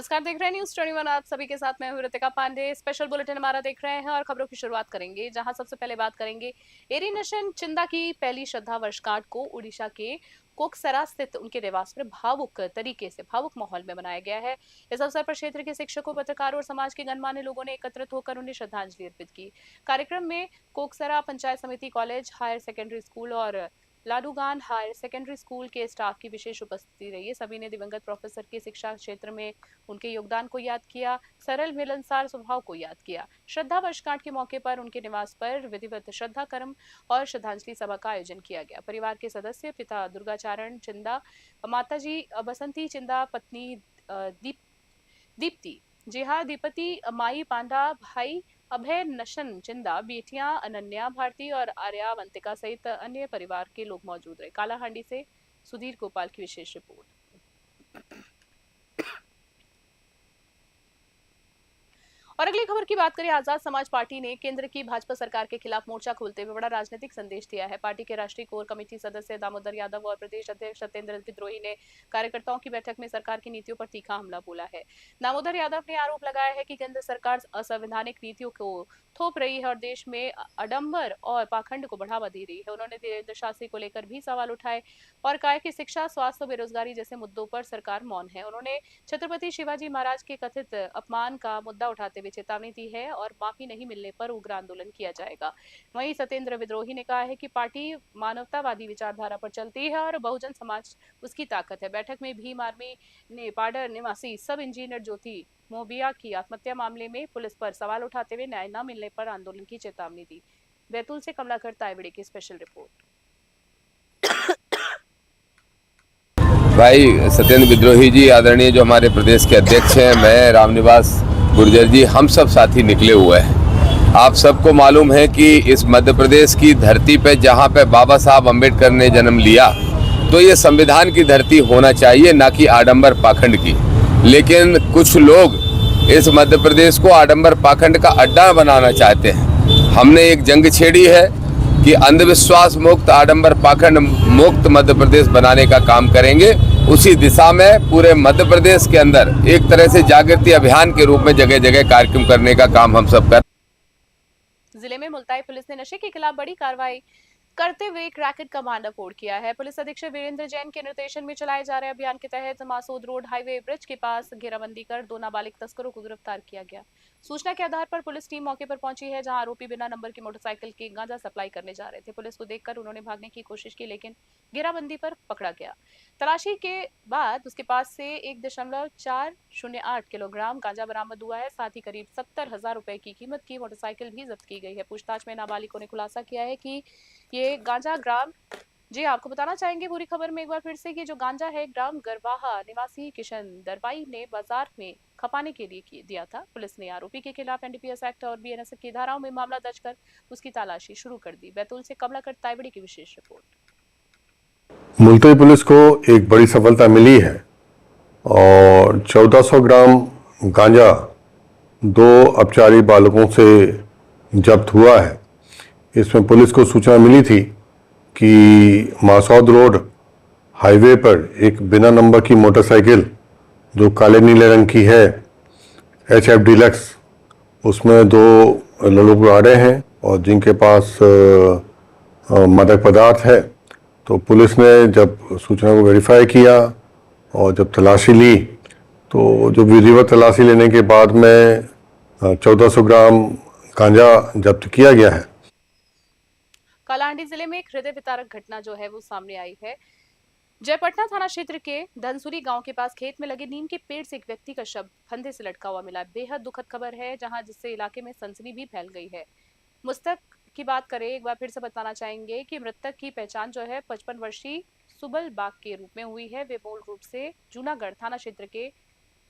नमस्कार, देख रहे हैं न्यूज 21। आप सभी के साथ मैं हूं ऋतिका पांडे। स्पेशल बुलेटिन हमारा देख रहे हैं और खबरों की शुरुआत करेंगे, जहां सबसे पहले बात करेंगे एरी नशन चिंदा की पहली श्रद्धा वर्षगांठ को उड़ीसा के कोकसरा स्थित उनके निवास पर भावुक माहौल में मनाया गया है। इस अवसर पर क्षेत्र के शिक्षकों, पत्रकारों और समाज के गणमान्य लोगों ने एकत्रित होकर उन्हें श्रद्धांजलि अर्पित की। कार्यक्रम में कोकसरा पंचायत समिति कॉलेज, हायर सेकेंडरी स्कूल और लाडूगान हायर सेकेंडरी स्कूल के स्टाफ की विशेष उपस्थिति रही। सभी ने दिवंगत प्रोफेसर के शिक्षा क्षेत्र में उनके योगदान को याद किया, सरल मिलनसार स्वभाव को याद किया। श्रद्धा वर्षगांठ के मौके पर उनके निवास पर विधिवत श्रद्धा कर्म और श्रद्धांजलि सभा का आयोजन किया गया। परिवार के सदस्य पिता दुर्गाचारण चिंदा, माताजी बसंती चिंदा, पत्नी दीप्ति, जी हाँ दीपति, माई पांडा, भाई अभय नशन चिंदा, बेटियां अनन्या भारती और आर्यावंतिका सहित अन्य परिवार के लोग मौजूद रहे। कालाहांडी से सुधीर गोपाल की विशेष रिपोर्ट। और अगली खबर की बात करें, आजाद समाज पार्टी ने केंद्र की भाजपा सरकार के खिलाफ मोर्चा खोलते हुए बड़ा राजनीतिक संदेश दिया है। पार्टी के राष्ट्रीय कोर कमेटी सदस्य दामोदर यादव और प्रदेश अध्यक्ष सत्येंद्र विद्रोही ने कार्यकर्ताओं की बैठक में सरकार की नीतियों पर तीखा हमला बोला है। दामोदर यादव ने आरोप लगाया है कि केंद्र सरकार असंवैधानिक नीतियों को थोप रही है और देश में आडंबर और पाखंड को बढ़ावा दे रही है। उन्होंने धीरेन्द्र शास्त्री को लेकर भी सवाल उठाए और कहा कि शिक्षा, स्वास्थ्य, बेरोजगारी जैसे मुद्दों पर सरकार मौन है। उन्होंने छत्रपति शिवाजी महाराज के कथित अपमान का मुद्दा उठाते हुए चेतावनी दी है और माफी नहीं मिलने पर उग्र आंदोलन किया जाएगा। वहीं सत्येंद्र विद्रोही ने कहा है कि पार्टी मानवतावादी विचारधारा पर चलती है और बहुजन समाज उसकी ताकत है। बैठक में भीम आर्मी ने पाडर निवासी सब इंजीनियर ज्योति मोबिया की आत्महत्या मामले में पुलिस पर सवाल उठाते हुए न्याय न मिलने पर आंदोलन की चेतावनी दी। बैतूल से कमलाकर तायवड़े की स्पेशल रिपोर्ट। भाई सत्येंद्र विद्रोही जी, आदरणीय जो हमारे प्रदेश के अध्यक्ष हैं, मैं रामनिवास गुर्जर जी, हम सब साथी निकले हुए हैं। आप सबको मालूम है कि इस मध्य प्रदेश की धरती पे जहाँ पे बाबा साहब अम्बेडकर ने जन्म लिया, तो ये संविधान की धरती होना चाहिए, ना कि आडंबर पाखंड की। लेकिन कुछ लोग इस मध्य प्रदेश को आडंबर पाखंड का अड्डा बनाना चाहते हैं। हमने एक जंग छेड़ी है कि अंधविश्वास मुक्त, आडंबर पाखंड मुक्त मध्य प्रदेश बनाने का काम करेंगे। उसी दिशा में पूरे मध्य प्रदेश के अंदर एक तरह से जागृति अभियान के रूप में जगह जगह कार्यक्रम करने का काम हम सब कर। जिले में मुल्ताई पुलिस ने नशे के खिलाफ बड़ी कार्रवाई करते हुए एक रैकेट का भांडाफोड़ किया है। पुलिस अधीक्षक वीरेंद्र जैन के निर्देशन में चलाए जा रहे अभियान के तहत मासूद रोड हाईवे ब्रिज के पास घेराबंदी कर 2 नाबालिग तस्करों को गिरफ्तार किया गया। सूचना के आधार पर पुलिस टीम मौके पर पहुंची है, जहां आरोपी बिना नंबर की मोटरसाइकिल के गांजा सप्लाई करने जा रहे थे। पुलिस को देखकर उन्होंने भागने की कोशिश की, लेकिन घेराबंदी पर पकड़ा गया। तलाशी के बाद उसके पास से 1.408 किलोग्राम गांजा बरामद हुआ है। साथ ही करीब 70,000 रुपए की कीमत की मोटरसाइकिल भी जब्त की गई है। पूछताछ में नाबालिगों ने खुलासा किया है कि ये गांजा ग्राम, जी आपको बताना चाहेंगे पूरी खबर में एक बार फिर से कि जो गांजा है ग्राम गरवाहा निवासी किशन दरबाई ने बाजार में खपाने के लिए दिया था। पुलिस ने आरोपी के खिलाफ एनडीपीएस एक्ट और बीएनएस की धाराओं में मामला दर्ज कर उसकी तलाशी शुरू कर दी। बैतूल से कमलाकर तायवड़ी की विशेष रिपोर्ट। मुल्ताई पुलिस को एक बड़ी सफलता मिली है और 1400 ग्राम गांजा 2 अपचारी बालकों से जब्त हुआ है। इसमें पुलिस को सूचना मिली थी कि मासौद रोड हाईवे पर एक बिना नंबर की मोटरसाइकिल जो काले नीले रंग की है, HF डीलक्स, उसमें 2 लड़के आ रहे हैं और जिनके पास मादक पदार्थ है। तो पुलिस ने जब सूचना को वेरीफाई किया और जब तलाशी ली, तो जो विधिवत तलाशी लेने के बाद में 1400 ग्राम गांजा जब्त किया गया है। कालाहांडी जिले में एक हृदय विदारक घटना जो है वो सामने आई है। जयपटना थाना क्षेत्र के धनसुरी गांव के पास खेत में लगे नीम के पेड़ से एक व्यक्ति का शव फंदे से लटका हुआ मिला। बेहद दुखद खबर है, जहां जिससे इलाके में सनसनी भी फैल गई है। मृतक की बात करें, एक बार फिर से बताना चाहेंगे कि मृतक की पहचान जो है 55 वर्षीय सुबल बाग के रूप में हुई है। वे मूल रूप से जूनागढ़ थाना क्षेत्र के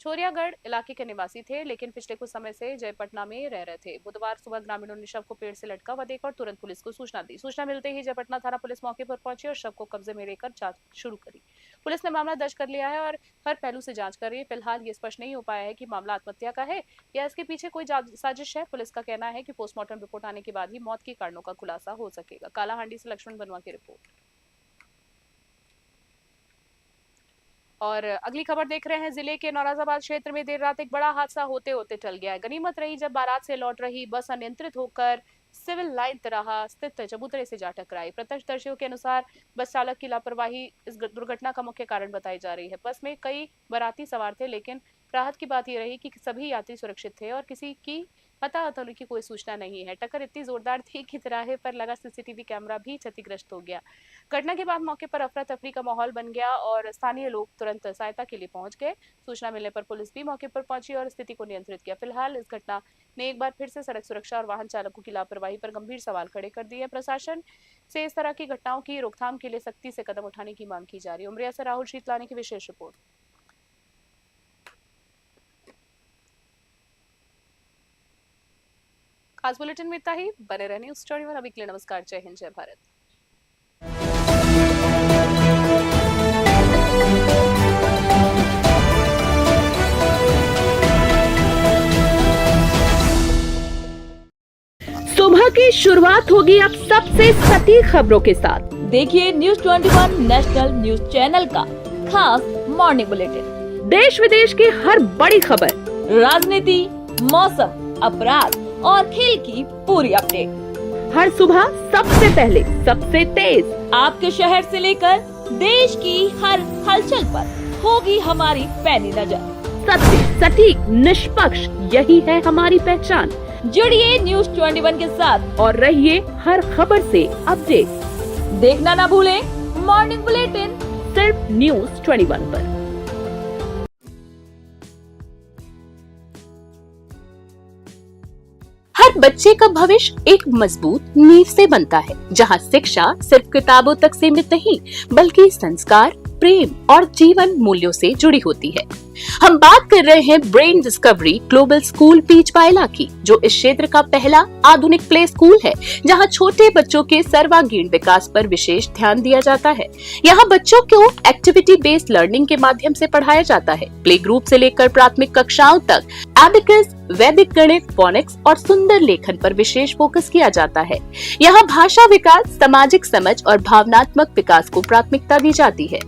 छोरियागढ़ इलाके के निवासी थे, लेकिन पिछले कुछ समय से जयपटना में रह रहे थे। बुधवार सुबह ग्रामीणों ने शव को पेड़ से लटका हुआ देखा और तुरंत पुलिस को सूचना दी। सूचना मिलते ही जयपटना थाना पुलिस मौके पर पहुंची और शव को कब्जे में लेकर जांच शुरू करी। पुलिस ने मामला दर्ज कर लिया है और हर पहलू से जांच कर रही है। फिलहाल ये स्पष्ट नहीं हो पाया है कि मामला आत्महत्या का है या इसके पीछे कोई साजिश है। पुलिस का कहना है कि पोस्टमार्टम रिपोर्ट आने के बाद ही मौत के कारणों का खुलासा हो सकेगा। कालाहांडी से लक्ष्मण बनवा की रिपोर्ट। और अगली खबर देख रहे हैं, जिले के नौरोजाबाद क्षेत्र में देर रात एक बड़ा हादसा होते होते टल गया है। गनीमत रही जब बारात से लौट रही बस अनियंत्रित होकर सिविल लाइन तिराहा स्थित चबूतरे से जा टकराई। प्रत्यक्षदर्शियों के अनुसार बस चालक की लापरवाही इस दुर्घटना का मुख्य कारण बताई जा रही है। बस में कई बाराती सवार थे, लेकिन राहत की बात यह रही कि सभी यात्री सुरक्षित थे और किसी की हताहत होने की कोई सूचना नहीं है। टक्कर इतनी जोरदार थी कि तिराहे पर लगा सीसीटीवी कैमरा भी क्षतिग्रस्त हो गया। घटना के बाद मौके पर अफरा तफरी का माहौल बन गया और स्थानीय लोग तुरंत सहायता के लिए पहुंच गए। सूचना मिलने पर पुलिस भी मौके पर पहुंची और स्थिति को नियंत्रित किया। फिलहाल इस घटना ने एक बार फिर से सड़क सुरक्षा और वाहन चालकों की लापरवाही पर गंभीर सवाल खड़े कर दिए। प्रशासन से इस तरह की घटनाओं की रोकथाम के लिए सख्ती से कदम उठाने की मांग की जा रही है। उमरिया से राहुल शीतलानी की विशेष रिपोर्ट। खास बुलेटिन में इतना ही। बने रहने न्यूज़ 21। अभी के लिए नमस्कार, जय हिंद, जय भारत। सुबह की शुरुआत होगी अब सबसे सटीक खबरों के साथ। देखिए न्यूज़ 21 नेशनल न्यूज चैनल का खास मॉर्निंग बुलेटिन। देश विदेश की हर बड़ी खबर, राजनीति, मौसम, अपराध और खेल की पूरी अपडेट हर सुबह सबसे पहले, सबसे तेज। आपके शहर से लेकर देश की हर हलचल पर होगी हमारी पैनी नजर। सत्य, सटीक, निष्पक्ष, यही है हमारी पहचान। जुड़िए न्यूज़ 21 के साथ और रहिए हर खबर से अपडेट। देखना ना भूलें मॉर्निंग बुलेटिन सिर्फ न्यूज़ 21 पर। हर बच्चे का भविष्य एक मजबूत नींव से बनता है, जहां शिक्षा सिर्फ किताबों तक सीमित नहीं, बल्कि संस्कार, प्रेम और जीवन मूल्यों से जुड़ी होती है। हम बात कर रहे हैं ब्रेन डिस्कवरी ग्लोबल स्कूल बीच पायला की, जो इस क्षेत्र का पहला आधुनिक प्ले स्कूल है, जहां छोटे बच्चों के सर्वांगीण विकास पर विशेष ध्यान दिया जाता है। यहाँ बच्चों को एक्टिविटी बेस्ड लर्निंग के माध्यम से पढ़ाया जाता है। प्ले ग्रुप से लेकर प्राथमिक कक्षाओं तक एबिकस, वैदिक गणित, फोनिक्स और सुंदर लेखन पर विशेष फोकस किया जाता है। यहाँ भाषा विकास, सामाजिक समझ और भावनात्मक विकास को प्राथमिकता दी जाती है।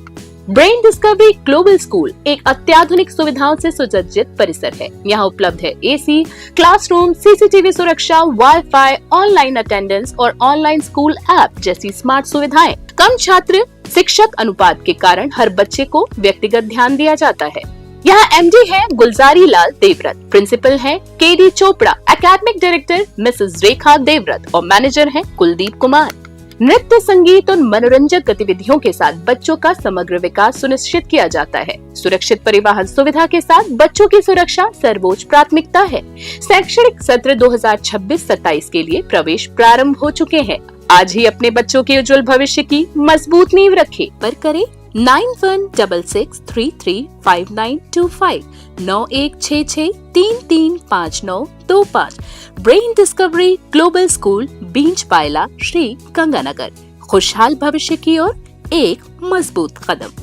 ब्रेन डिस्कवरी ग्लोबल स्कूल एक अत्याधुनिक सुविधाओं से सुसज्जित परिसर है। यहाँ उपलब्ध है एसी, क्लासरूम, सीसीटीवी सुरक्षा, वाईफाई, ऑनलाइन अटेंडेंस और ऑनलाइन स्कूल ऐप जैसी स्मार्ट सुविधाएं। कम छात्र शिक्षक अनुपात के कारण हर बच्चे को व्यक्तिगत ध्यान दिया जाता है। यहाँ एमडी है गुलजारी लाल देवव्रत, प्रिंसिपल है KD Chopra, academic director Mrs Rekha Devvrat और मैनेजर है कुलदीप कुमार। नृत्य, संगीत और मनोरंजक गतिविधियों के साथ बच्चों का समग्र विकास सुनिश्चित किया जाता है। सुरक्षित परिवहन सुविधा के साथ बच्चों की सुरक्षा सर्वोच्च प्राथमिकता है। शैक्षणिक सत्र 2026-27 के लिए प्रवेश प्रारंभ हो चुके हैं। आज ही अपने बच्चों के उज्जवल भविष्य की मजबूत नींव रखें। पर करें 9166335925 9166335925। Brain discovery global school Beench Payla, Sri Ganganagar. खुशहाल भविष्य की ओर एक मजबूत कदम।